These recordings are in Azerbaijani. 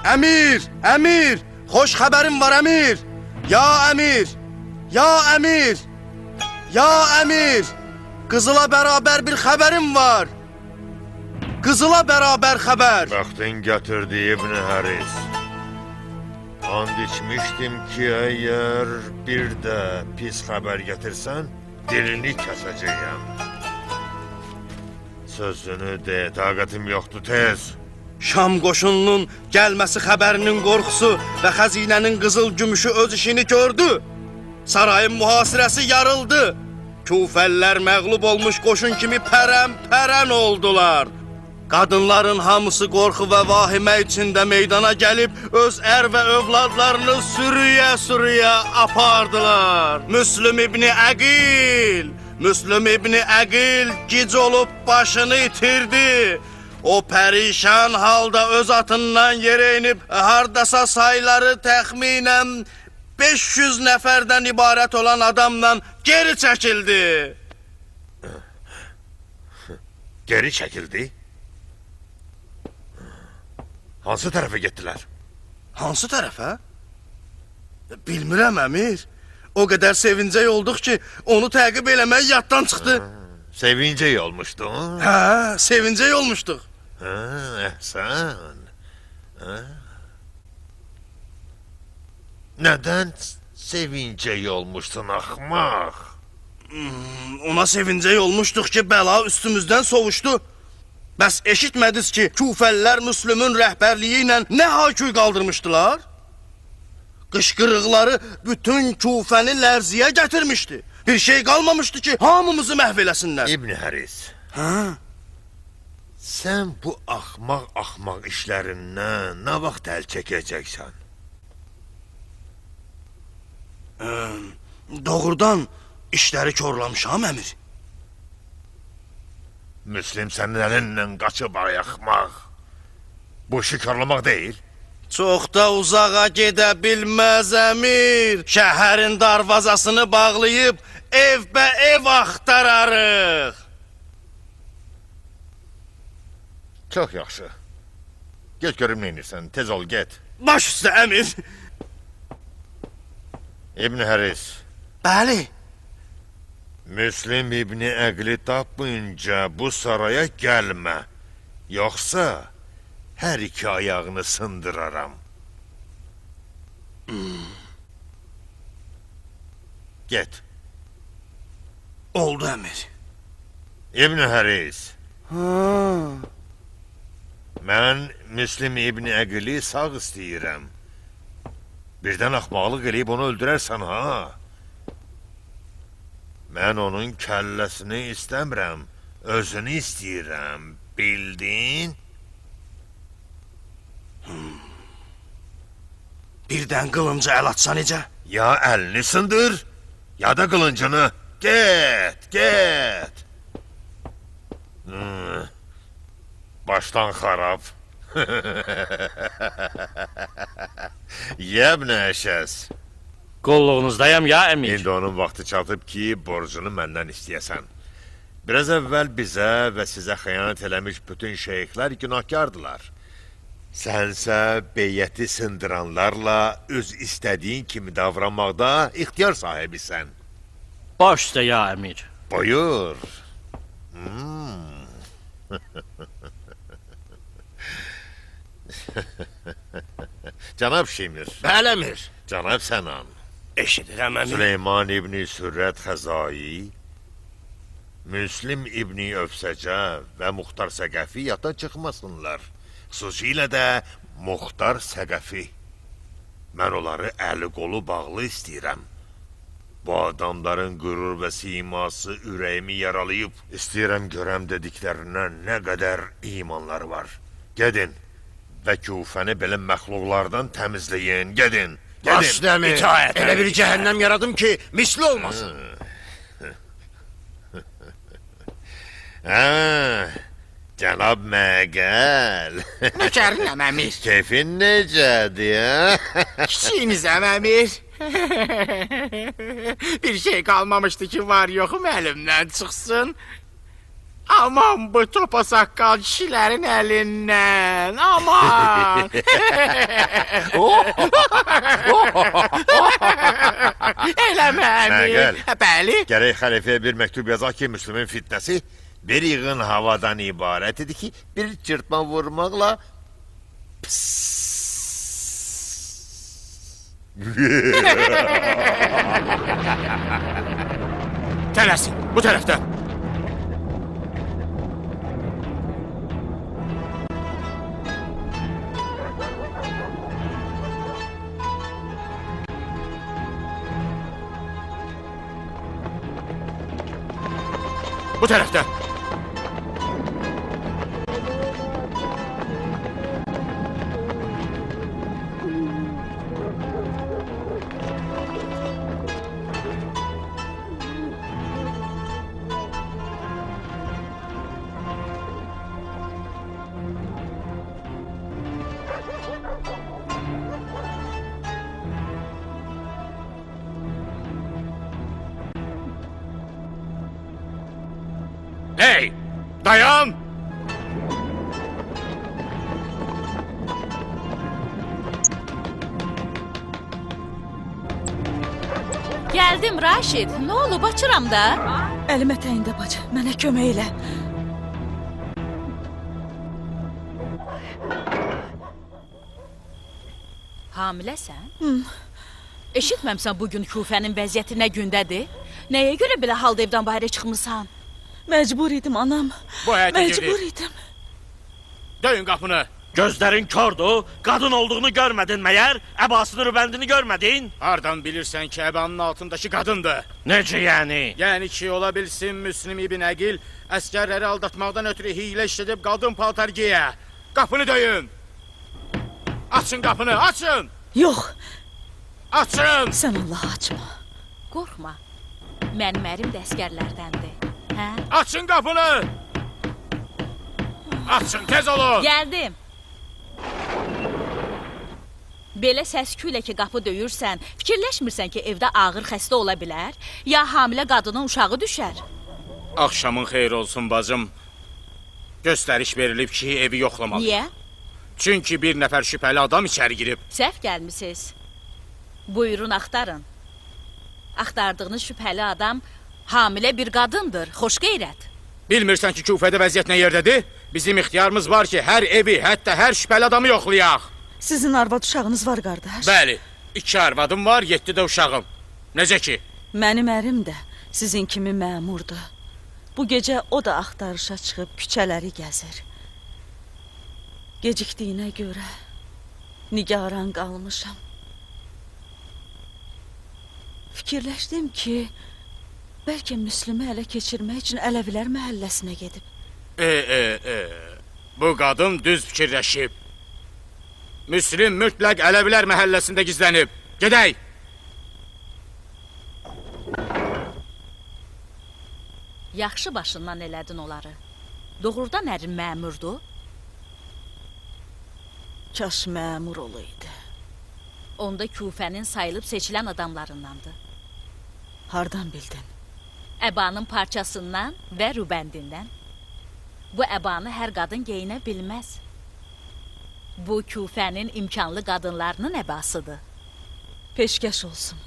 Əmir, əmir, xoş xəbərim var əmir. Ya əmir, ya əmir, ya əmir. Qızıla bərabər bir xəbərim var. Qızıla bərabər xəbər. Vaxtın gətirdi İbn Haris. And içmişdim ki, əgər bir də pis xəbər gətirsən, dilini kəsəcəyəm. Sözünü de, taqətim yoxdur, tez. Şam qoşununun gəlməsi xəbərinin qorxusu və xəzinənin qızıl gümüşü öz işini gördü. Sarayın mühasirəsi yarıldı. Kufəllər məğlub olmuş qoşun kimi pərən oldular. Qadınların hamısı qorxu və vahimə içində meydana gəlib, öz ər və övladlarını sürüyə apardılar. Müslüm İbni Əqil gic olub başını itirdi. O pərişan halda öz atından yerə inib, hardasa sayları təxminən 500 nəfərdən ibarət olan adamla geri çəkildi. Geri çəkildi? Hansı tərəfə getdilər? Hansı tərəfə? Bilmirəm əmir. O qədər sevincək olduq ki, onu təqib eləmək yaddan çıxdı. Sevincək olmuşdu. Hə, sevincək olmuşduq. Əhsən. Nədən sevincək olmuşsun, axmaq? Ona sevincək olmuşduq ki, bəla üstümüzdən sovuşdu. Bəs eşitmədiniz ki, Kufəllər Müslümün rəhbərliyi ilə nə haküy qaldırmışdılar? Qışqırıqları bütün Kufəni lərziyə gətirmişdi. Bir şey qalmamışdı ki, hamımızı məhv eləsinlər. İbn Haris. Hə? Sən bu axmaq işlərindən nə vaxt əl çəkəcəksən? Doğrudan işləri korlamışam, əmir. Müslim sənin əlindən qaçıb axmaq. Bu işi korlamaq deyil. Çox da uzağa gedə bilməz, əmir. Şəhərin darvazasını bağlayıb, ev axtararıq. Çox yaxşı. Get görüm neynirsən, tez ol, get. Baş üstə, əmir. İbn Haris. Bəli. Müslim İbni Əqli tapınca bu saraya gəlmə. Yoxsa hər iki ayağını sındıraram. Get. Oldu, əmir. İbn Haris. Ha. Mən Müslim İbni Əqli sağ istəyirəm. Birdən axmaqlıq eləyib onu öldürərsən, ha? Mən onun kəlləsini istəmirəm, özünü istəyirəm, bildin? Birdən qılınca əl atsa necə? Ya əlini sındır, ya da qılıncını. Get. Başdan xarab. Yəbnə əşəz. Qolluğunuzdayam ya əmir. İndi onun vaxtı çatıb ki, borcunu məndən istəyəsən. Biraz əvvəl bizə və sizə xəyanət eləmiş bütün şeyxlər günahkardılar. Sənsə beyyəti sındıranlarla öz istədiyin kimi davranmaqda ixtiyar sahibisən. Baş üstə ya əmir. Buyur. Cənab Şimir. Bəli, əmir. Cənab Sənan. Eşidirəm, əmir. Süleyman İbni Sürrət Xəzai, Müslim İbni Öfsəcə və Muxtar Səqəfi yaddan çıxmasınlar. Xüsusilə də Muxtar Səqəfi. Mən onları əli qolu bağlı istəyirəm. Bu adamların qürur və siması ürəyimi yaralayıb. İstəyirəm görəm dediklərindən nə qədər imanları var. Gedin və Kufəni belə məxluqlardan təmizləyin. Gedin. Baş dəmi, elə bir cəhənnəm yaradım ki, misli olmasın. Cənab Məqəl. Nəkərinəm, əmir. Keyfin necədir? Kiçiyinizəm, əmir. Bir şey qalmamışdı ki, var yoxum əlimdən çıxsın. Aman bu topa saqqal kişilərin əlindən, aman. Eləmə əmir. Şəngəl. Bəli. Gərək xəlifəyə bir məktub yazaq ki, Müslümin fitnəsi bir yığın havadan ibarət idi ki, bir çırpma vurmaqla Tələsin, bu tərəfdən. Bu tərəfdən. Hey! Dayan! Gəldim Raşid. Nə olub, açıram da? Əlim ətəyində bacı, mənə kömək elə. Hamiləsən? Eşitməmsən bugün Küfənin vəziyyəti nə gündədir? Nəyə görə belə halda evdən bayra çıxmısan? Məcbur idim anam. Bu həyətə Məcbur girdi. idim. Döyün qapını. Gözlərin kördü, qadın olduğunu görmədin məyər? Əbasını rübəndini görmədin? Hardan bilirsən ki, əbanın altındakı qadındır? Necə yəni? Yəni ki, ola bilsin Müslim İbn Əqil əskərləri aldatmaqdan ötürü hiylə işlədib qadın paltar giyə. Qapını döyün. Açın qapını, açın. Yox, Açın. sən Allah açma. Qorxma. Mənim ərim də əskərlərdəndir. Hə? Açın qapını. Açın, tez olun. Gəldim. Belə səs-küylə ki, qapı döyürsən, fikirləşmirsən ki, evdə ağır xəstə ola bilər, ya hamilə qadının uşağı düşər. Axşamın xeyir olsun bacım. Göstəriş verilib ki, evi yoxlamalıyıq. Niyə? Çünki bir nəfər şübhəli adam içəri girib. Səhv gəlmisiniz. Buyurun, axtarın. Axtardığınız şübhəli adam hamilə bir qadındır, xoş qeyrət. Bilmirsən ki, Küfədə vəziyyət nə yerdədir? Bizim ixtiyarımız var ki, hər evi, hətta hər şübhəli adamı yoxlayaq. Sizin arvad uşağınız var, qardaş. Bəli, 2 arvadım var, 7 də uşağım. Necə ki? Mənim ərim də sizin kimi məmurdur. Bu gecə o da axtarışa çıxıb küçələri gəzir. Gecikdiyinə görə nigaran qalmışam. Fikirləşdim ki, bəlkə Müslümü ələ keçirmək üçün Ələvilər məhəlləsinə gedib. Bu qadın düz fikirləşib. Müslim mütləq Ələvilər məhəlləsində gizlənib. Gedək! Yaxşı başından elədin onları. Doğrudan ərin məmurdur. Kaş məmur olaydı. Onda Küfənin sayılıb seçilən adamlarındandır. Hardan bildin? Əbanın parçasından və rübəndindən. Bu əbanı hər qadın geyinə bilməz. Bu Küfənin imkanlı qadınlarının əbasıdır. Peşkəş olsun.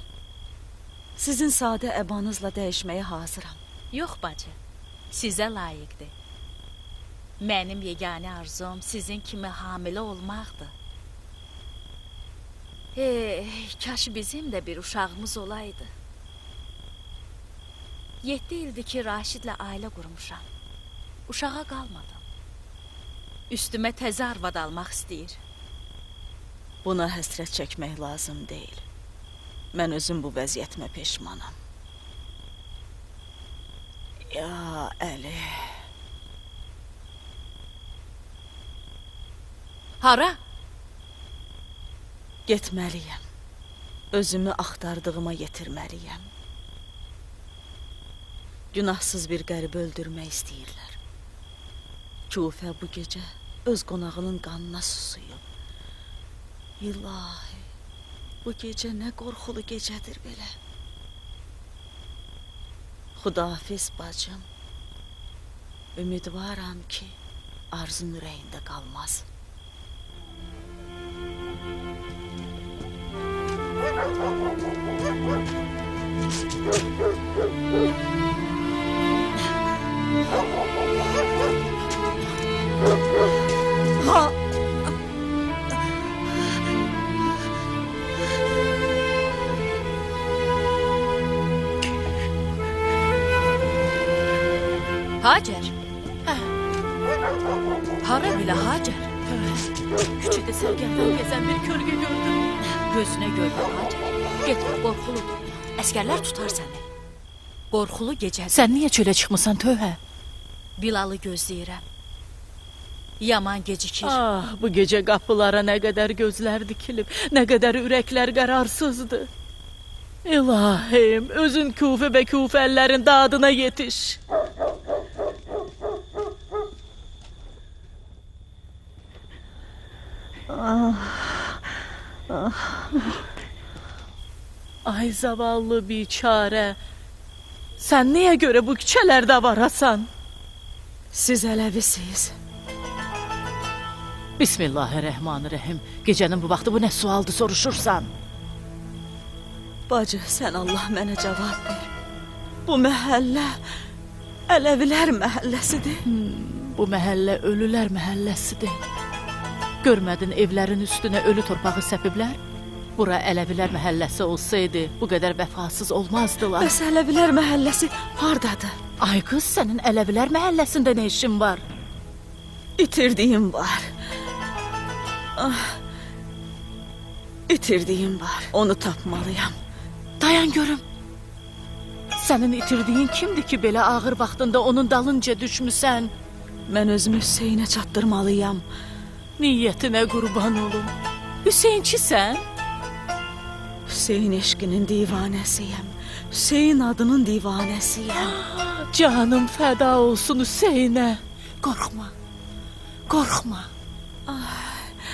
Sizin sadə əbanızla dəyişməyə hazıram. Yox bacı, sizə layiqdir. Mənim yeganə arzum sizin kimi hamilə olmaqdır. Kaş bizim də bir uşağımız olaydı. 7 ildir ki, Raşidlə ailə qurmuşam. Uşağa qalmadım. Üstümə təzə arvad almaq istəyir. Buna həsrət çəkmək lazım deyil. Mən özüm bu vəziyyətimə peşmanam. Ya Əli. Hara? Getməliyəm. Özümü axtardığıma yetirməliyəm. Günahsız bir qəribi öldürmək istəyirlər. Küfə bu gecə öz qonağının qanına susuyub. İlahi, bu gecə nə qorxulu gecədir belə. Xudahafiz bacım. Ümidvaram ki, arzun ürəyində qalmaz. Hacer. Hara belə Hacer? Küçədə sərgərdən gəzən bir kölgə gördüm. Gözünə görmə Hacer. Getmə, qorxuludur. Əskərlər tutar səni. Qorxulu gecədir. Sən niyə çölə çıxmısan tövhə? Bilalı gözləyirəm. Yaman gecikir. Ah, bu gecə qapılara nə qədər gözlər dikilib, nə qədər ürəklər qərarsızdır. İlahim, özün Kufə və Kufəllərin dadına yetiş. Ay zavallı biçarə. Sən niyə görə bu küçələrdə varasan? Siz ələvisiz. Bismillahirrahmanirrahim. Gecənin bu vaxtı bu nə sualdır soruşursan? Bacı, sən Allah mənə cavab ver. Bu məhəllə Ələvilər məhəlləsidir. Bu məhəllə ölülər məhəlləsidir. Görmədin evlərin üstünə ölü torpağı səpiblər? Bura Ələvilər məhəlləsi olsaydı, bu qədər vəfasız olmazdılar. Bəs Ələvilər məhəlləsi hardadır? Ay qız, sənin Ələvilər məhəlləsində nə işin var? İtirdiyim var. Ah, itirdiyim var. Onu tapmalıyam. Dayan görüm. Sənin itirdiyin kimdir ki, belə ağır vaxtında onun dalınca düşmüsən? Mən özümü Hüseynə çatdırmalıyam. Niyyətinə qurban olum. Hüseynçisən? Hüseyn eşqinin divanəsiyəm. Hüseyn adının divanəsiyəm. Canım fəda olsun Hüseynə. Qorxma. Qorxma.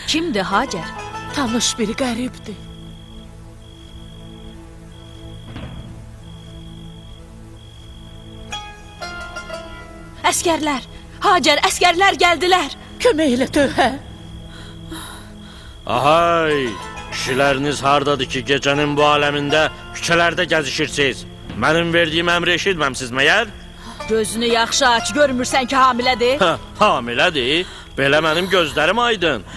Kimdir Hacer? Tanış bir qəribdir. Əskərlər! Hacer, əskərlər gəldilər! Kömək elə tövhə. Ahay! Kişiləriniz hardadır ki, gecənin bu aləmində küçələrdə gəzişirsiniz? Mənim verdiyim əmri eşitməmsiz məyər? Gözünü yaxşı aç, görmürsən ki, hamilədir? Hamilədir? Belə mənim gözlərim aydın.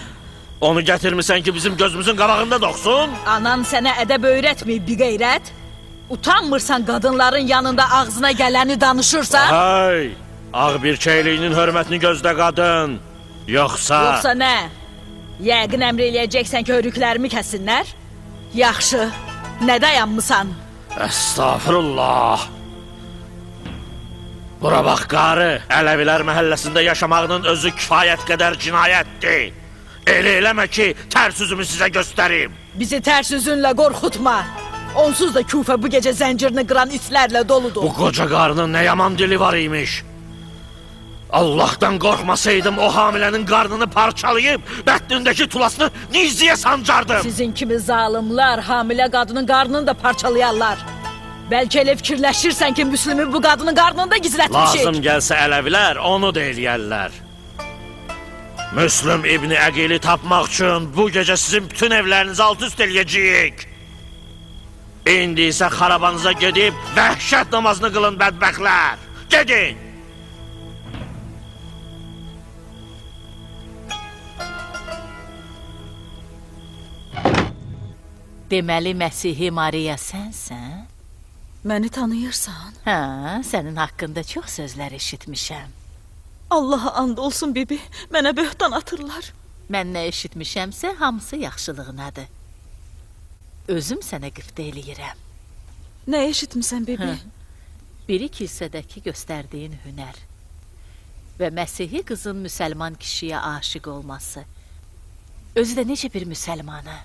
Onu gətirmirsən ki, bizim gözümüzün qabağında doxsun? Anan sənə ədəb öyrətməyib bir qeyrət? Utanmırsan qadınların yanında ağzına gələni danışırsan? Ahay! Ağ bir çeyliyinin hörmətini gözlə qadın. Yoxsa nə? Yəqin əmr eləyəcəksən ki, hörüklərimi kəsinlər? Yaxşı, nə dayanmısan? Estağfurullah. Bura bax qarı, Ələvilər məhəlləsində yaşamağının özü kifayət qədər cinayətdir. Elə eləmə ki, tərs üzümü sizə göstərim. Bizi tərs üzünlə qorxutma. Onsuz da Kufə bu gecə zəncirini qıran itlərlə doludur. Bu qoca qarının nə yaman dili var imiş. Allah'tan qorxmasaydım o hamilənin qarnını parçalayıb, bətnindəki tulasını nizliyə sancardım. Sizin kimi zalimlər hamilə qadının qarnını da parçalayarlar. Bəlkə elə fikirləşirsən ki, Müslümü bu qadının qarnında gizlətmişik. Lazım gəlsə Ələvilər onu da eləyərlər. Müslüm İbni Əqili tapmaq üçün bu gecə sizin bütün evlərinizi alt üst eləyəcəyik. İndi isə xarabanıza gedib vəhşət namazını qılın bədbəxtlər. Gedin! Deməli, Məsihi Mariya sənsən? Məni tanıyırsan? Hə, sənin haqqında çox sözlər eşitmişəm. Allaha and olsun bibi, mənə böhtan atırlar. Mən nə eşitmişəmsə, hamısı yaxşılığınadır. Özüm sənə qıfta eləyirəm. Nə eşitmisən bibi? Biri kilsədəki göstərdiyin hünər və Məsihi qızın müsəlman kişiyə aşiq olması. Özü də necə bir müsəlmana?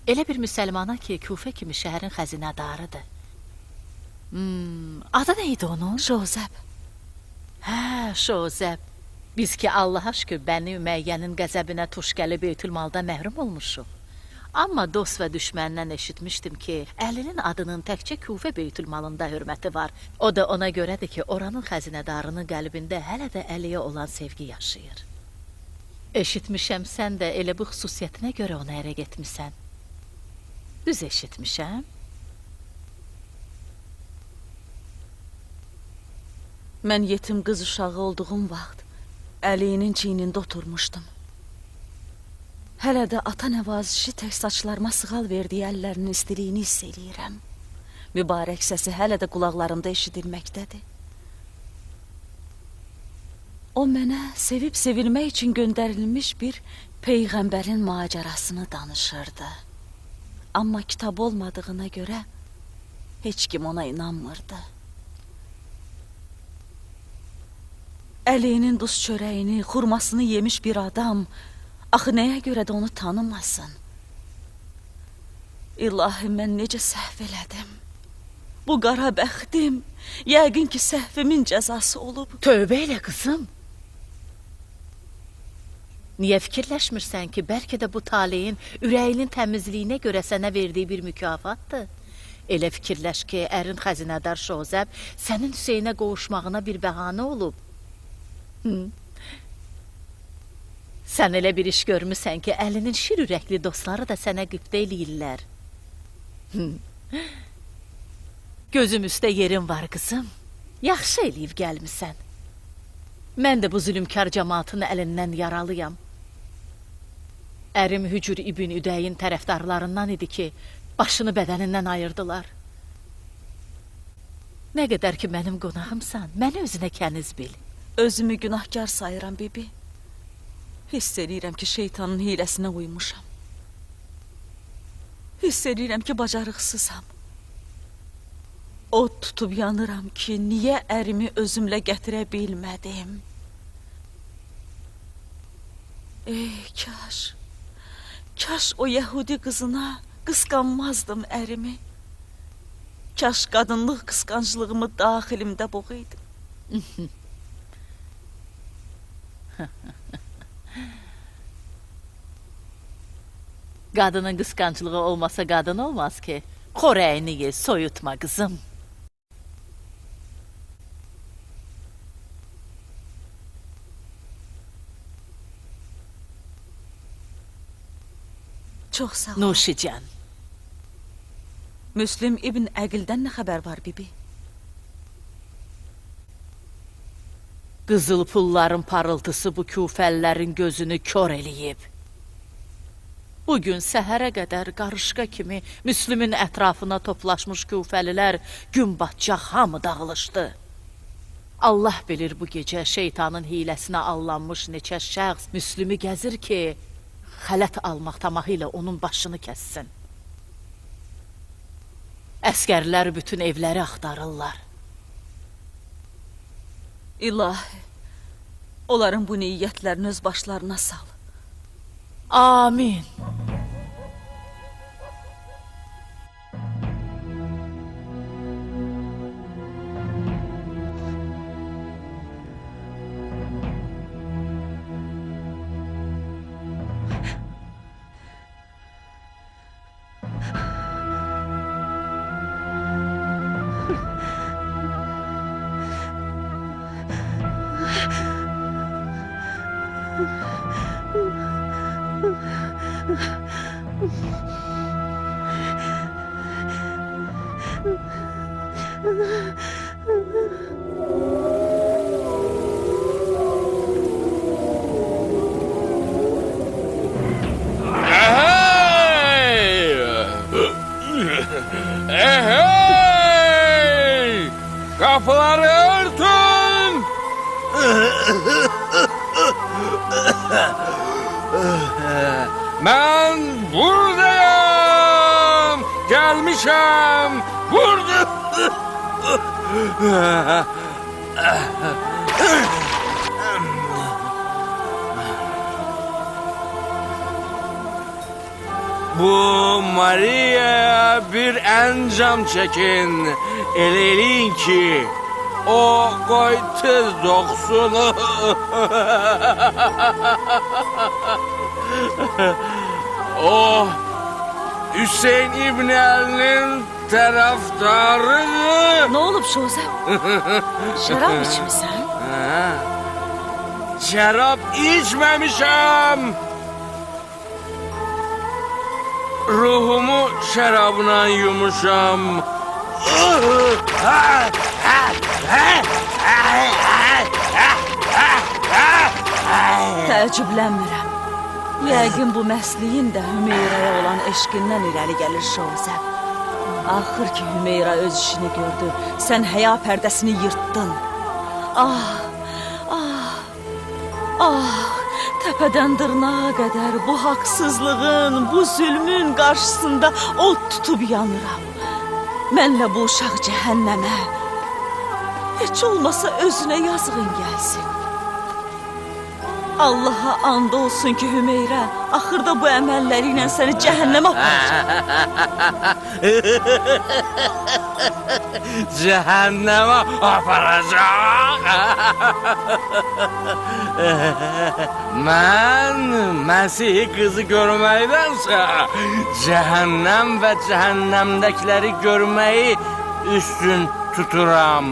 Elə bir müsəlmana ki, Kufə kimi şəhərin xəzinədarıdır. Adı nə idi onun? Şozəb. Hə, Şozəb. Biz ki, Allaha şükür, Bəni Üməyyənin qəzəbinə tuş gəlib Beytülmalda məhrum olmuşuq. Amma dost və düşməndən eşitmişdim ki, Əlinin adının təkcə Kufə Beytülmalında hörməti var. O da ona görədir ki, oranın xəzinədarının qəlbində hələ də Əliyə olan sevgi yaşayır. Eşitmişəm, sən də elə bu xüsusiyyətinə görə ona ərə getmisən. Düz eşitmişəm. Mən yetim qız uşağı olduğum vaxt Əliyinin çiynində oturmuşdum. Hələ də ata nəvazişi tək saçlarıma sığal verdiyi əllərinin istiliyini hiss eləyirəm. Mübarək səsi hələ də qulaqlarımda eşidilməkdədir. O mənə sevib sevilmək üçün göndərilmiş bir peyğəmbərin macərasını danışırdı. Amma kitab olmadığına görə heç kim ona inanmırdı. Əliyinin duz çörəyini, xurmasını yemiş bir adam axı nəyə görə də onu tanımasın? İlahi, mən necə səhv elədim? Bu qara bəxtim, yəqin ki, səhvimin cəzası olub. Tövbə elə qızım. Niyə fikirləşmirsən ki, bəlkə də bu taleyin ürəyinin təmizliyinə görə sənə verdiyi bir mükafatdır? Elə fikirləş ki, ərin xəzinədar Şozəb sənin Hüseynə qovuşmağına bir bəhanə olub. Sən elə bir iş görmüsən ki, Əlinin şir ürəkli dostları da sənə qibdə eləyirlər. Gözüm üstə yerin var, qızım. Yaxşı eləyib gəlmisən. Mən də bu zülümkar cəmaatın əlindən yaralıyam. Ərim Hücür İbn Üdəyin tərəfdarlarından idi ki, başını bədənindən ayırdılar. Nə qədər ki, mənim qonağımsan, məni özünə kəniz bil. Özümü günahkar sayıram, bibi. Hiss edirəm ki, şeytanın hiləsinə uymuşam. Hiss edirəm ki, bacarıqsızam. Od tutub yanıram ki, niyə ərimi özümlə gətirə bilmədim? Ey, kaş o Yəhudi qızına qısqanmazdım ərimi. Kaş qadınlıq qısqanclığımı daxilimdə boğaydım. Qadının qısqanclığı olmasa qadın olmaz ki. Xorəyini ye, soyutma qızım. Çox sağ ol. Nuşican. Müslim İbn Əqildən nə xəbər var, bibi? Qızıl pulların parıltısı bu küfəllərin gözünü kör eləyib. Bugün səhərə qədər qarışqa kimi Müslümin ətrafına toplaşmış küfəlilər gün batacaq hamı dağılışdı. Allah bilir bu gecə şeytanın hiləsinə allanmış neçə şəxs Müslümü gəzir ki, xələt almaq tamahıyla onun başını kəssin. Əskərlər bütün evləri axtarırlar. İlahi, onların bu niyyətlərini öz başlarına sal. Amin. Hey! Kapıları örtün! Ben buradayım! Gelmişim! Burada! Bu Maria'ya bir encam çekin. Eleyin ki o koy tez doksun. O Hüseyin İbn Ali'nin taraftarı. Ne olub Jozef? Şərab içmisən? Şərab içməmişəm. Ruhumu şərabla yumuşam. Təəccüblənmirəm. Yəqin bu məsliyin də Hümeyrəyə olan eşqindən irəli gəlir Jozef. Axır ki Hümeyra öz işini gördü. Sən həya pərdəsini yırtdın. Təpədən dırnağa qədər bu haqsızlığın, bu zülmün qarşısında od tutub yanıram. Mənlə bu uşaq cəhənnəmə. Heç olmasa özünə yazığın gəlsin. Allaha and olsun ki Hümeyrə, axırda bu əməlləri ilə səni cəhənnəmə aparacaq. Cəhənnəmə aparacaq. Mən Məsihi qızı görməkdənsə cəhənnəm və cəhənnəmdəkiləri görməyi üstün tuturam.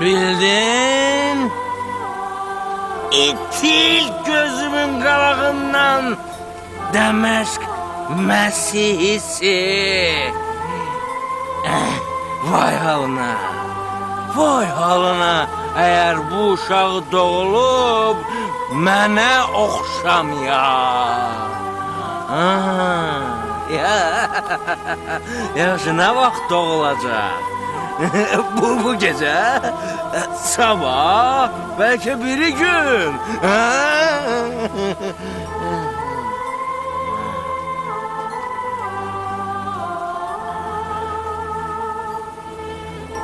Bildin? İtil gözümün qalağından Dəməşq Məsihisi. Vay halına. Vay halına. Əgər bu uşaq doğulub mənə oxşamayar. Yaxşı, nə vaxt doğulacaq? Bu gecə, sabah, bəlkə biri gün.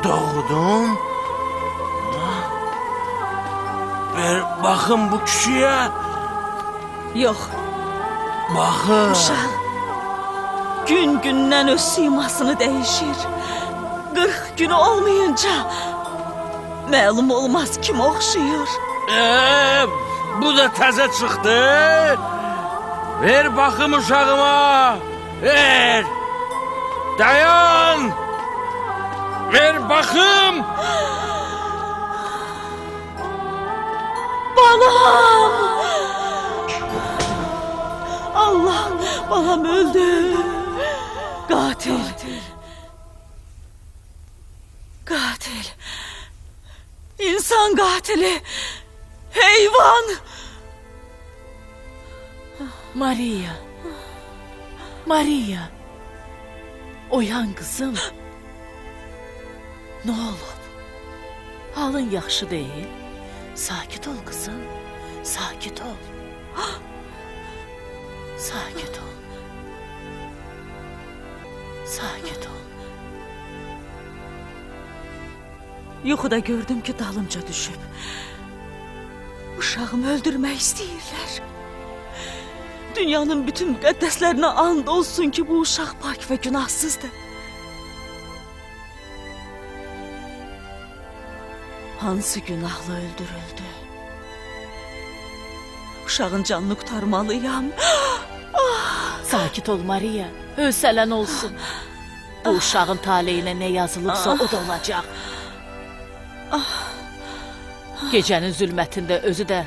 Doğdun? Ver baxın bu kişiyə. Yox, Baxın. uşaq gün-gündən öz simasını dəyişir. 40 günü olmayınca məlum olmaz kim oxşayır. Bu da təzə çıxdı. Ver baxım uşağıma. Ver. Dayan. Ver baxım. Balam! Allah, balam öldü. Qatil. Qatil. İnsan qatili. Heyvan. Maria. Maria. Oyan kızım. Ne olub? Halın yaxşı değil. Sakit ol kızım. Sakit ol. Sakit ol. Sakit ol. Yuxuda gördüm ki dalımca düşüb. Uşağımı öldürmək istəyirlər. Dünyanın bütün müqəddəslərinə and olsun ki bu uşaq pak və günahsızdır. Hansı günahla öldürüldü? Uşağın canını qurtarmalıyam. Sakit ol Maria. Hövsələn olsun. Bu uşağın taleyinə nə yazılıbsa o da olacaq. Gecənin zülmətində özü də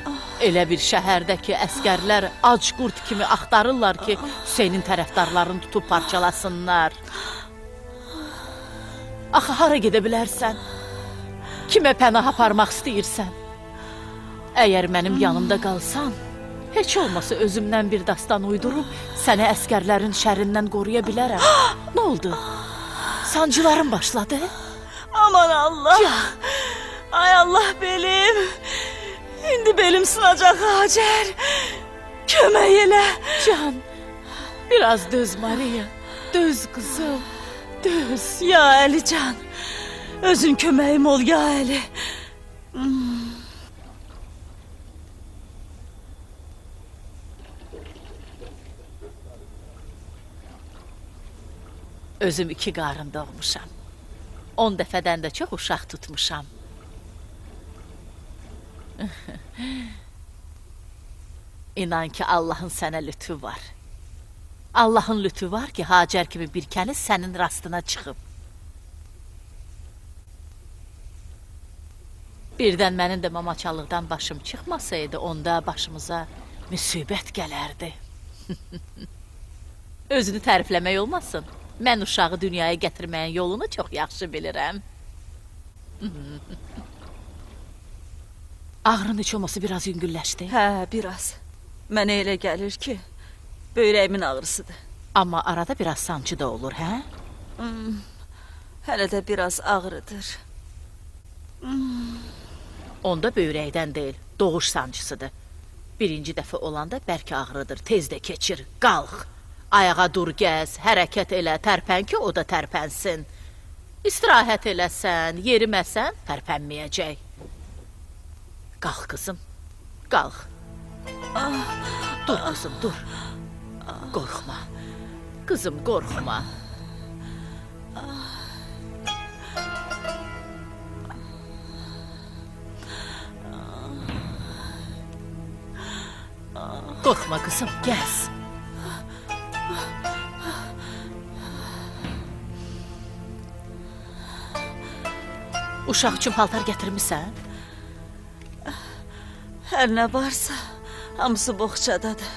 elə bir şəhərdəki əskərlər ac qurd kimi axtarırlar ki, Hüseynin tərəfdarlarını tutub parçalasınlar. Axı, hara gedə bilərsən? Kimə pənah aparmaq istəyirsən? Əgər mənim yanımda qalsan, heç olmasa özümdən bir dastan uydurub səni əskərlərin şərindən qoruya bilərəm. Nə oldu? Sancıların başladı? Aman Allah! Ay Allah belim! İndi belim sınacaq Hacer! Kömək elə! Can, biraz döz Maria. Döz kızım, döz. Ya Əli can! Özün köməyim ol ya Əli! Özüm 2 qarın doğmuşam. 10 dəfədən də çox uşaq tutmuşam. İnan ki Allahın sənə lütfü var. Allahın lütfü var ki, Hacər kimi bir kəniz sənin rastına çıxıb. Birdən mənim də mamaçalıqdan başım çıxmasaydı, onda başımıza müsibət gələrdi. Özünü tərifləmək olmasın. Mən uşağı dünyaya gətirməyin yolunu çox yaxşı bilirəm. Ağrın heç olması biraz yüngülləşdi. Hə, biraz. Mənə elə gəlir ki, böyrəyimin ağrısıdır. Amma arada biraz sancı da olur, hə? Hələ də biraz ağrıdır. Onda böyrəkdən deyil, doğuş sancısıdır. Birinci dəfə olanda bəlkə ağrıdır, tez də keçir, qalx. Ayağa dur, gəz, hərəkət elə, tərpən ki, o da tərpənsin. İstirahət eləsən, yeriməsən, tərpənməyəcək. Qalx, qızım, qalx. Dur, qızım, dur. Qorxma, qızım, qorxma. Qorxma, qızım, gəz. Uşaq üçün paltar gətirmisən? Hər nə varsa, hamısı boğçadadır.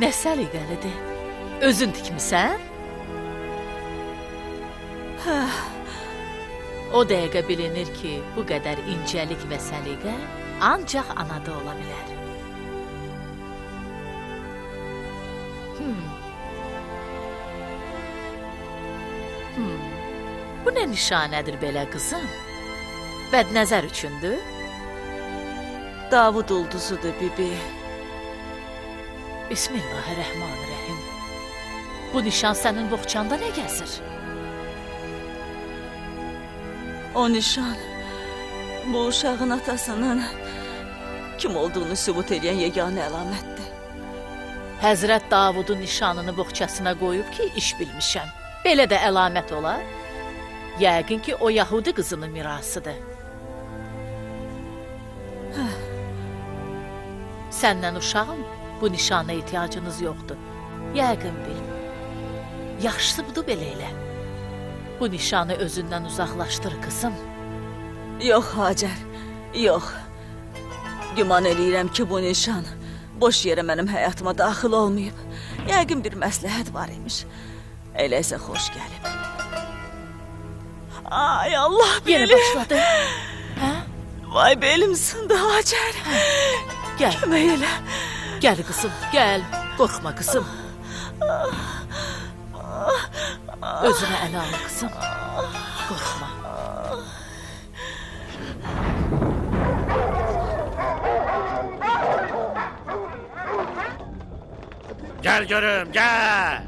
Nə səliqəlidir? Özün tikmisən? O dəqiqə bilinir ki, bu qədər incəlik və səliqə ancaq anada ola bilər. Bu nə nişanədir belə, qızım? Bədnəzər üçündür? Davud ulduzudur, bibi. Bismillahirrahmanirrahim. Bu nişan sənin boğçanda nə gəzir? O nişan, bu uşağın atasının kim olduğunu sübut edən yeganə əlamətdir. Həzrət Davudun nişanını boğçasına qoyub ki, iş bilmişəm. Belə də əlamət olar. Yəqin ki, o Yahudi qızının mirasıdır. Səndən uşağım, bu nişana ehtiyacınız yoxdur. Yəqin bil. Yaxşısı budur belə elə. Bu nişanı özündən uzaqlaşdır, qızım. Yox, Hacər, yox. Güman eləyirəm ki, bu nişan boş yerə mənim həyatıma daxil olmayıb. Yəqin bir məsləhət var imiş. Elə isə xoş gəlib. Ay Allah, Yenə belim. başladı. Hə? Vay, belim sındı, Hacər. Gəl. Kömək elə. Gəl qızım, gəl. Qorxma qızım. Özünə ələ al qızım. Qorxma. Gəl görüm, gəl.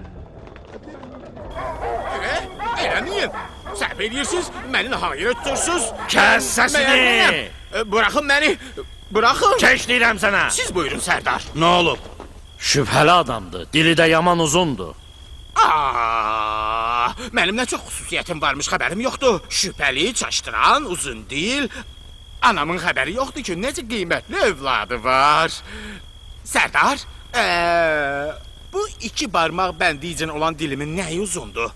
Eləməyin. Səhv edirsiniz, məni nahayirə tutursunuz. Kəs səsini. Bıraxın məni, bıraxın. Keç deyirəm sənə. Siz buyurun, Sərdar. Nə olub? Şübhəli adamdır, dili də yaman uzundur. Mənim nə çox xüsusiyyətim varmış, xəbərim yoxdur. Şübhəli, çaşdıran, uzun dil. Anamın xəbəri yoxdur ki, necə qiymətli övladı var. Sərdar, bu iki barmaq bəndiyicən olan dilimin nəyi uzundur?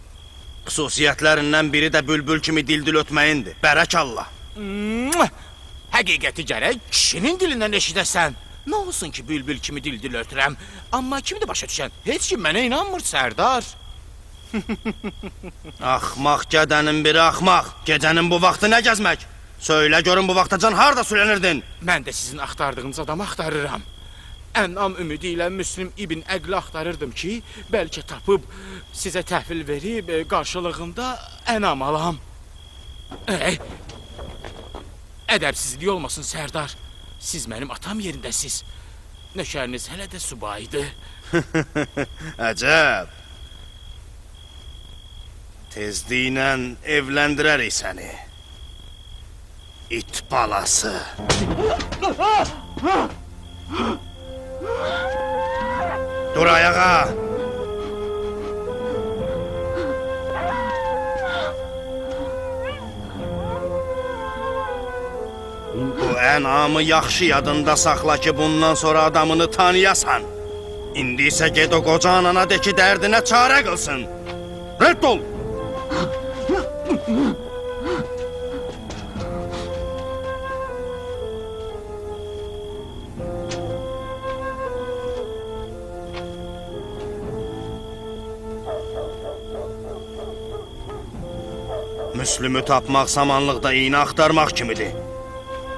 Xüsusiyyətlərindən biri də bülbül kimi dil-dil ötməyindir. Bərəkallah. Həqiqəti gərək kişinin dilindən eşidəsən. Nə olsun ki, bülbül kimi dil-dil ötürəm. Amma kimdir başa düşən? Heç kim mənə inanmır, Sərdar. Axmaq gədənin biri axmaq. Gecənin bu vaxtı nə gəzmək? Söylə görün bu vaxtacan harda süllənirdin? Mən də sizin axtardığınız adamı axtarıram. Ənam ümidi ilə Müslim İbn Əqli axtarırdım ki, bəlkə tapıb sizə təhvil verib qarşılığında ənam alam. Ədəbsizlik olmasın, Sərdar. Siz mənim atam yerindəsiz. Nökəriniz hələ də subaydı. Əcəb. Tezliklə evləndirərik səni. İt balası. Dur ayağa. ənamı yaxşı yadında saxla ki, bundan sonra adamını tanıyasan. İndi isə ged o qoca anana de ki, dərdinə çarə qılsın. Rədd ol! Müslümü tapmaq samanlıqda iynə axtarmaq kimidir.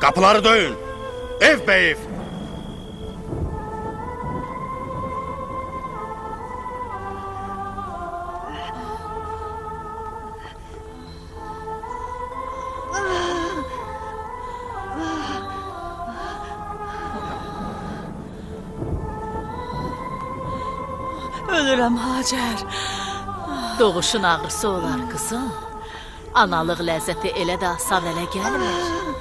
Qapıları döyün. Ev beyiv. Ölürəm Hacər. Doğuşun ağrısı olar qızım. Analıq ləzzəti elə də asan ələ gəlmir.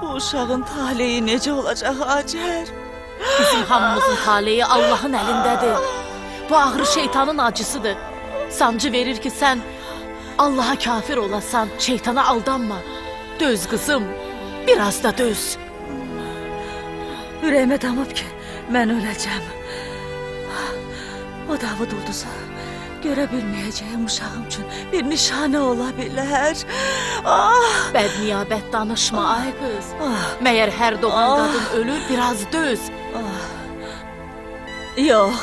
Bu uşağın taleyi necə olacaq Hacər? Bizim hamımızın taleyi Allahın əlindədir. Bu ağrı şeytanın acısıdır. Sancı verir ki, sən Allaha kafir olasan, şeytana aldanma. Döz qızım, biraz da döz. Ürəyimə damıb ki, mən öləcəm. O Davud ulduzu görə bilməyəcəyim uşağım üçün bir nişanə ola bilər. Bədniyabət danışma ay qız. Məyər hər doğan qadın ölür, biraz döz. Yox,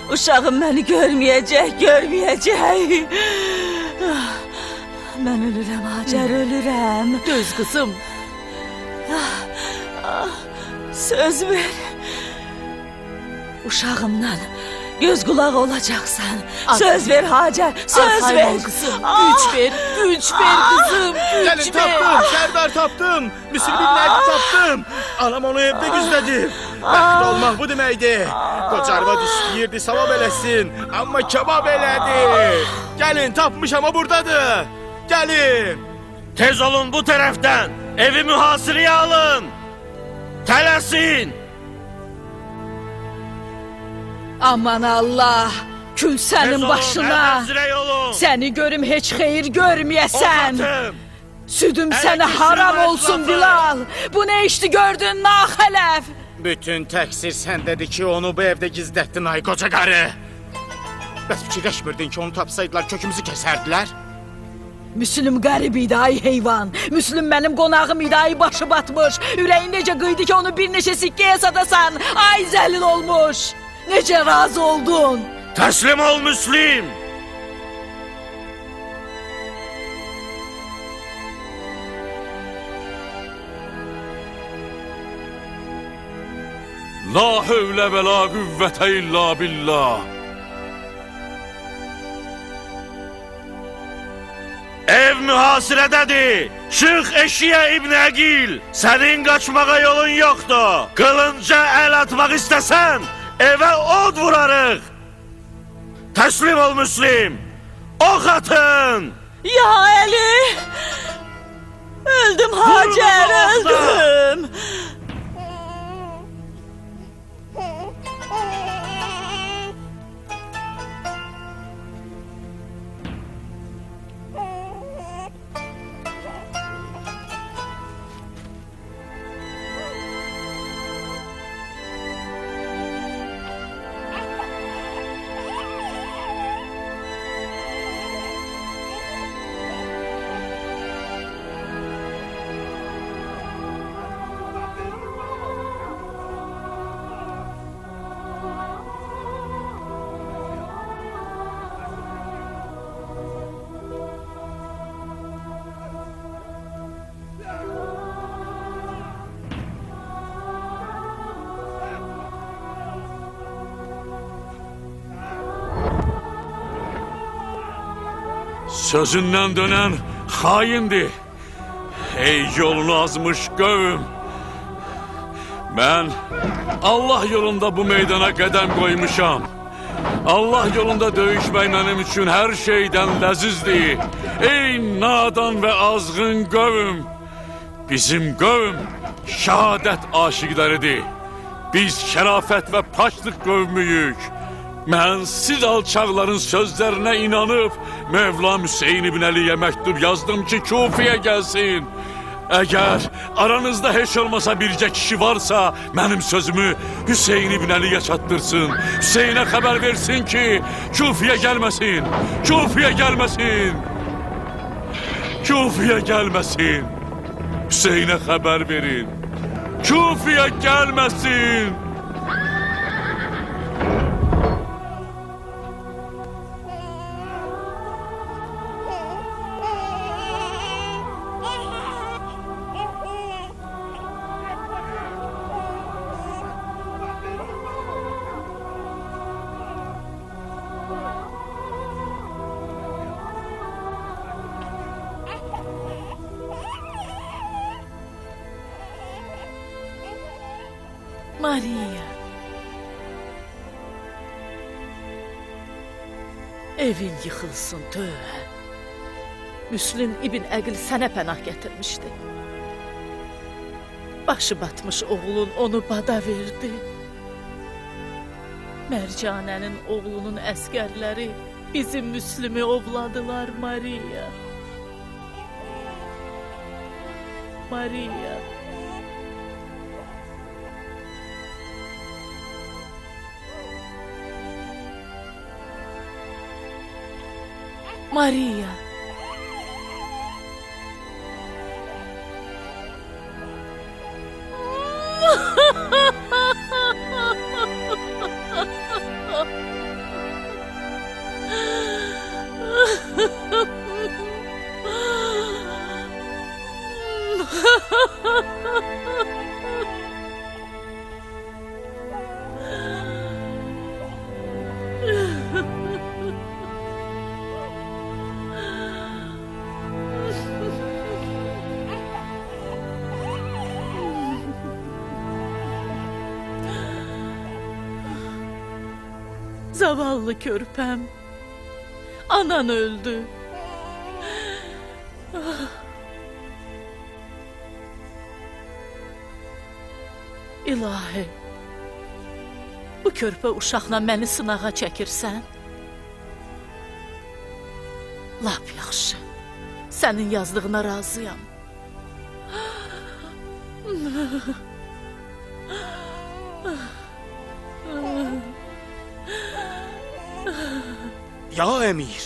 uşağım məni görməyəcək. Mən ölürəm Hacər, ölürəm. Döz qızım. Söz ver. Uşağımdan göz qulaq olacaqsan. Söz ver Hacər, söz ver. Arxayım ol qızım, güc ver qızım, Gəlin güc ver. tapdım, Sərdar tapdım. Müslüm ibn Əbi tapdım. Anam onu evdə gizlədi. Bəxt olmaq bu deməkdir. Qocarvad istəyirdi savab eləsin, amma kebab elədi. Gəlin tapmışam, o buradadır. Gəlin. Tez olun bu tərəfdən. Evi mühasirəyə alın. Tələsin. Aman Allah, kül sənin başına. Səni görüm heç xeyir görməyəsən. Südüm sənə haram olsun Bilal. Bu nə işdi gördün naxələf? Bütün təqsir səndədir ki, onu bu evdə gizlətdin ay qoca qarı. Bəs fikirləşmirdin ki, onu tapsaydılar kökümüzü kəsərdilər? Müslüm qərib idi ay heyvan. Müslüm mənim qonağım idi ay başı batmış. Ürəyin necə qıydı ki, onu bir neçə sikkəyə satasan. Ay zəlil olmuş. Necə razı oldun? Təslim ol Müslim. La hövlə və la qüvvətə illa billah. Ev mühasirədədir. Çıx eşiyə İbn Əqil. Sənin qaçmağa yolun yoxdur. Qılınca əl atmaq istəsən, evə od vurarıq. Təslim ol Müslim. Ox atın. Ya Əli! Öldüm Hacər, öldüm. Sözündən dönən xaindir. Ey yolunu azmış qövm. Mən Allah yolunda bu meydana qədəm qoymuşam. Allah yolunda döyüşmək mənim üçün hər şeydən ləzizdir. Ey nadan və azğın qövm. Bizim qövm şəhadət aşiqləridir. Biz şərafət və paçlıq qövmüyük. Mən siz alçaqların sözlərinə inanıb Mevlam Hüseyin ibn Əliyə məktub yazdım ki, Kufiyə gəlsin. Əgər aranızda heç olmasa bircə kişi varsa, mənim sözümü Hüseyin İbn Əliyə çatdırsın. Hüseynə xəbər versin ki, Kufiyə gəlməsin. Kufiyə gəlməsin. Kufiyə gəlməsin. Hüseynə xəbər verin. Kufiyə gəlməsin. Maria. Evin yıxılsın tövbə. Müslim İbn Əqil sənə pənah gətirmişdi. Başı batmış oğlun onu bada verdi. Mərcanənin oğlunun əskərləri bizim Müslimi ovladılar Maria. Maria. Maria. Zavallı körpəm. Anan öldü. İlahi. Bu körpə uşaqla məni sınağa çəkirsən? Lap yaxşı. Sənin yazdığına razıyam. Ya əmir,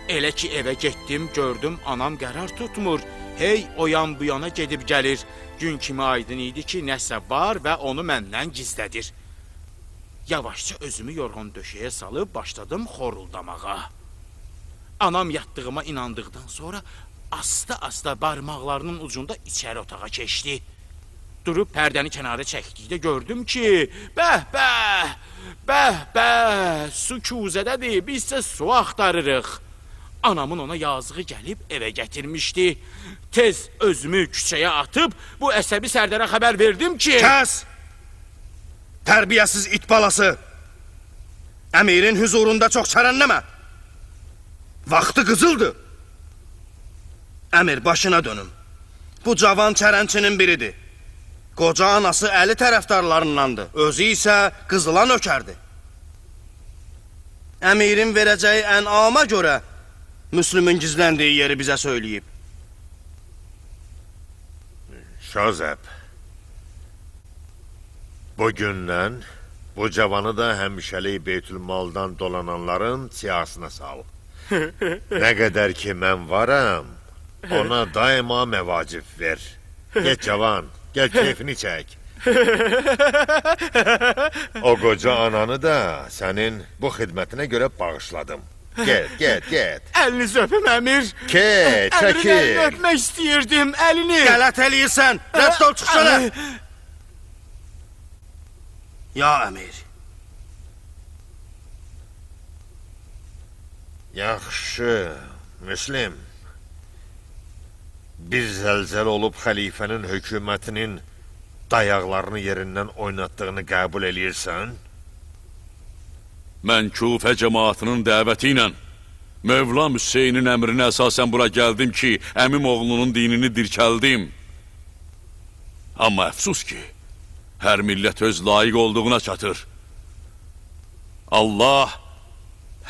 elə ki evə getdim, gördüm anam qərar tutmur. Hey o yan bu yana gedib gəlir. Gün kimi aydın idi ki, nəsə var və onu məndən gizlədir. Yavaşca özümü yorğan döşəyə salıb başladım xoruldamağa. Anam yatdığıma inandıqdan sonra asta-asta barmaqlarının ucunda içəri otağa keçdi. Durub pərdəni kənara çəkdikdə gördüm ki, bəh-bəh, bəh-bəh, su kuzədədir, biz isə su axtarırıq. Anamın ona yazığı gəlib evə gətirmişdi. Tez özümü küçəyə atıb bu əsəbi sərdara xəbər verdim ki... Kəs! Tərbiyəsiz it balası! Əmirin huzurunda çox çərənləmə! Vaxtı qızıldır! Əmir, başına dönüm. Bu cavan çərənçinin biridir. Qoca anası Əli tərəfdarlarındandır. Özü isə qızıla nökərdir. Əmirin verəcəyi ənama görə Müslümün gizləndiyi yeri bizə söyləyib. Şazəb, bugündən bu cavanı da həmişəlik Beytülmaldan dolananların siyasına sal. Nə qədər ki mən varam, ona daima məvacib ver. Get cavan, gəl keyfini çək. O qoca ananı da sənin bu xidmətinə görə bağışladım. Get. Əlinizi öpüm, əmir. Çəkil. Əmirin əlini öpmək istəyirdim, əlini. Qələt eləyirsən, rədd ol, çıxsana. Ya əmir. Yaxşı, Müslim. Bir zəlzəl olub xəlifənin hökumətinin dayaqlarını yerindən oynatdığını qəbul eləyirsən? Mən Kufə cəmaatının dəvəti ilə Mövlam Hüseynin əmrinə əsasən bura gəldim ki, əmim oğlunun dinini dirkəldim. Amma əfsus ki, hər millət öz layiq olduğuna çatır. Allah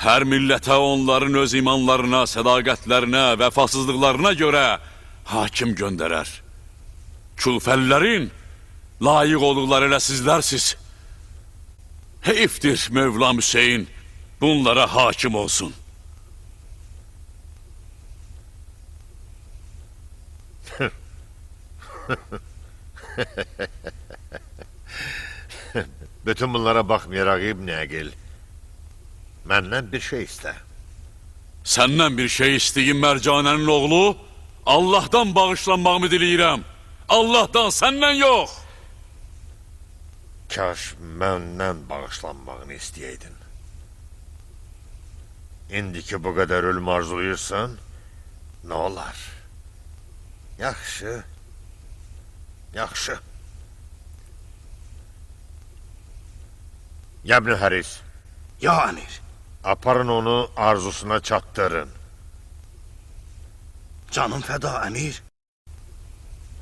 hər millətə onların öz imanlarına, sədaqətlərinə, vəfasızlıqlarına görə hakim göndərər. Küfəlilərin layiq olduqları elə sizlərsiz. Heyfdir Mövlam Hüseyin bunlara hakim olsun. Bütün bunlara baxmayaraq İbn Əqil, məndən bir şey istə. Səndən bir şey istəyim Mərcanənin oğlu, Allahdan bağışlanmağımı diləyirəm. Allahdan, səndən yox. Kaş məndən bağışlanmağını istəydin. İndiki bu qədər ölüm arzuluyursan, nə olar? Yaxşı, yaxşı. Yəbni Həris, Ya əmir, aparın onu arzusuna çatdırın. canım fəda əmir.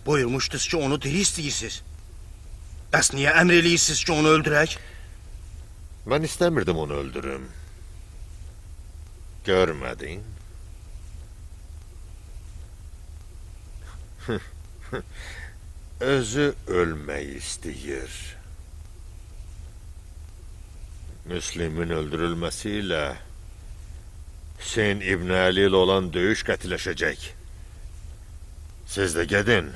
Buyurmuşdunuz ki, onu diri istəyirsiniz. Bəs niyə əmr eləyirsiniz ki, onu öldürək? Mən istəmirdim onu öldürüm. Görmədin? Özü ölmək istəyir. Müslimin öldürülməsi ilə Hüseyin İbn Əli ilə olan döyüş qətiləşəcək. Siz də gedin,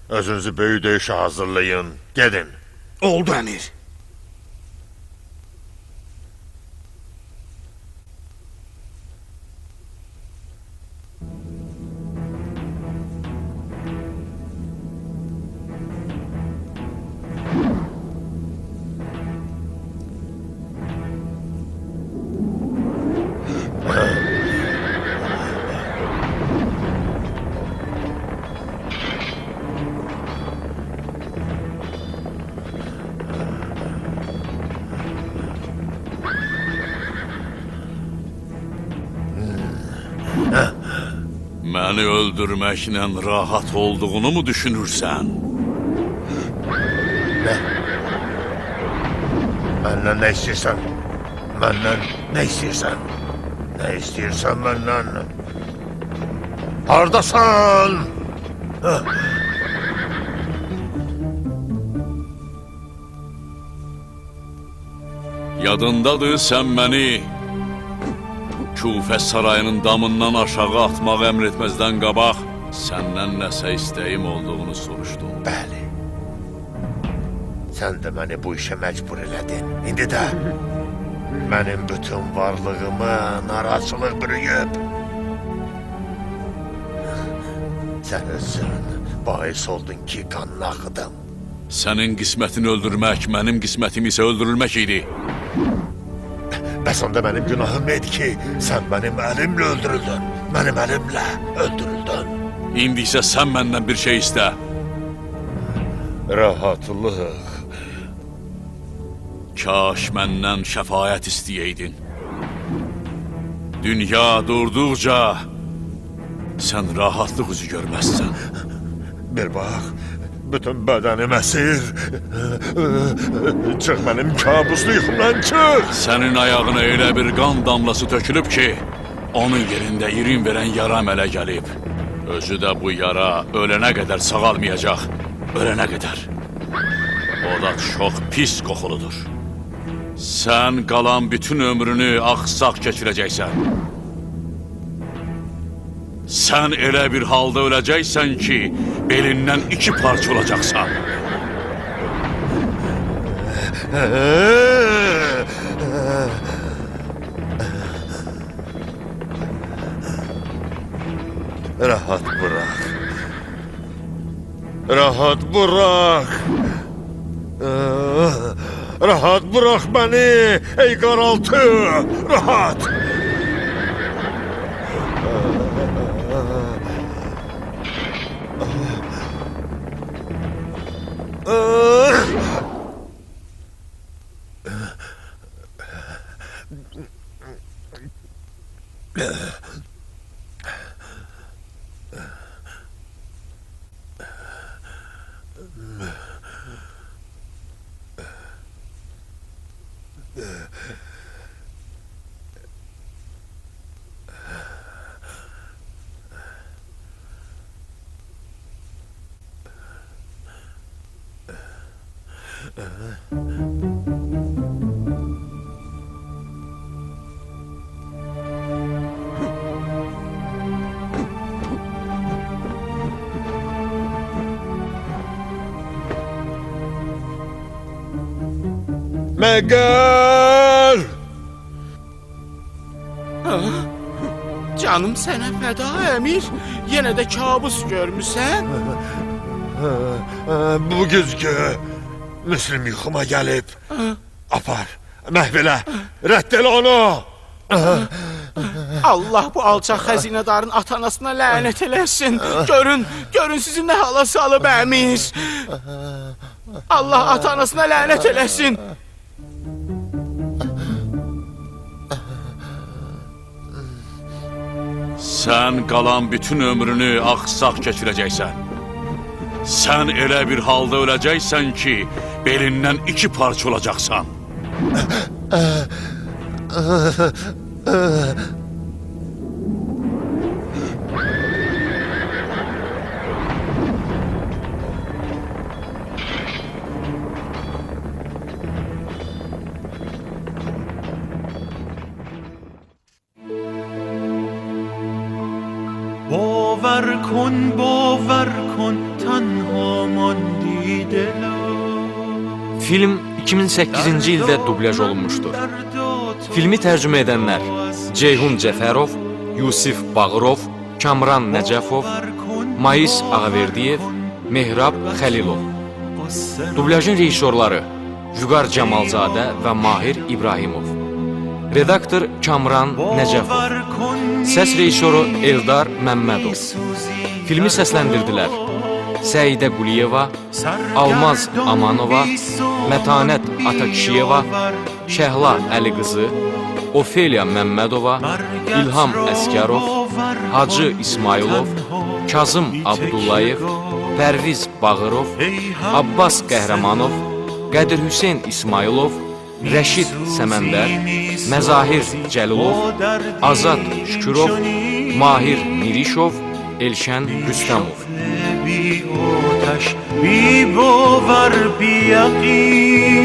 özünüzü böyük döyüşə hazırlayın, gedin. Oldu əmir. Məni öldürməklə rahat olduğunu mu düşünürsən? Nə? Məndən nə istəyirsən? Məndən nə istəyirsən? Nə istəyirsən məndən? Hardasan? Yadındadır sən məni Küfə sarayının damından aşağı atmağı əmr etməzdən qabaq səndən nəsə istəyim olduğunu soruşdum. Bəli. Sən də məni bu işə məcbur elədin. İndi də mənim bütün varlığımı narazılıq bürüyüb. Sən özün bahis oldun ki, qanını axıdım. Sənin qismətini öldürmək, mənim qismətim isə öldürülmək idi. Bəs onda mənim günahım neydi ki, sən mənim əlimlə öldürüldün, mənim əlimlə öldürüldün. İndi isə sən məndən bir şey istə. Rahatlıq. Kaş məndən şəfayət istəyeydin. Dünya durduqca sən rahatlıq üzü görməzsən. Bir bax, bütün bədənim əsir. Çıx mənim kabuslu yuxumdan çıx. Sənin ayağına elə bir qan damlası tökülüb ki, onun yerində irin verən yara əmələ gəlib. Özü də bu yara ölənə qədər sağalmayacaq, ölənə qədər. O da çox pis qoxuludur. Sən qalan bütün ömrünü axsaq keçirəcəksən. Sən elə bir halda öləcəksən ki, belindən 2 parça olacaqsan. Rahat bırak. Rahat bırak. Rahat bırak beni ey qaraltı. Rahat. Məgər! Canım sənə fəda, Əmir. Yenə də kabus görmüsən? Bu güzgü Müslim yuxuma gəlib. Apar, məhv elə, rədd elə onu! Allah bu alçaq xəzinədarın ata-anasına lənət eləsin. Görün sizi nə hala salıb, Əmir. Allah ata-anasına lənət eləsin. Sən qalan bütün ömrünü axsaq keçirəcəksən. Sən elə bir halda öləcəksən ki, belindən 2 parça olacaqsan. باور کن تنها ماندی دلا. Film 2008-ci ildə dublyaj olunmuşdur. Filmi tərcümə edənlər Ceyhun Cəfərov, Yusif Bağırov, Kamran Nəcəfov, Mais Ağaverdiyev, Mehrab Xəlilov. Dublyajın rejissorları Vüqar Cəmalzadə və Mahir İbrahimov. Redaktor Kamran Nəcəfov. Səs rejissoru Eldar Məmmədov. Filmi səsləndirdilər Səidə Quliyeva, Almaz Amanova, Mətanət Atakişiyeva, Şəhla Əliqızı, Ofeliya Məmmədova, İlham Əskərov, Hacı İsmailov, Kazım Abdullayev, Pərviz Bağırov, Abbas Qəhrəmanov, Qədir Hüseyn İsmailov, Rəşid Səməndər, Məzahir Cəlilov, Azad Şükürov, Mahir Mirişov, Elşən Rüstəmov. بی باور بی یقین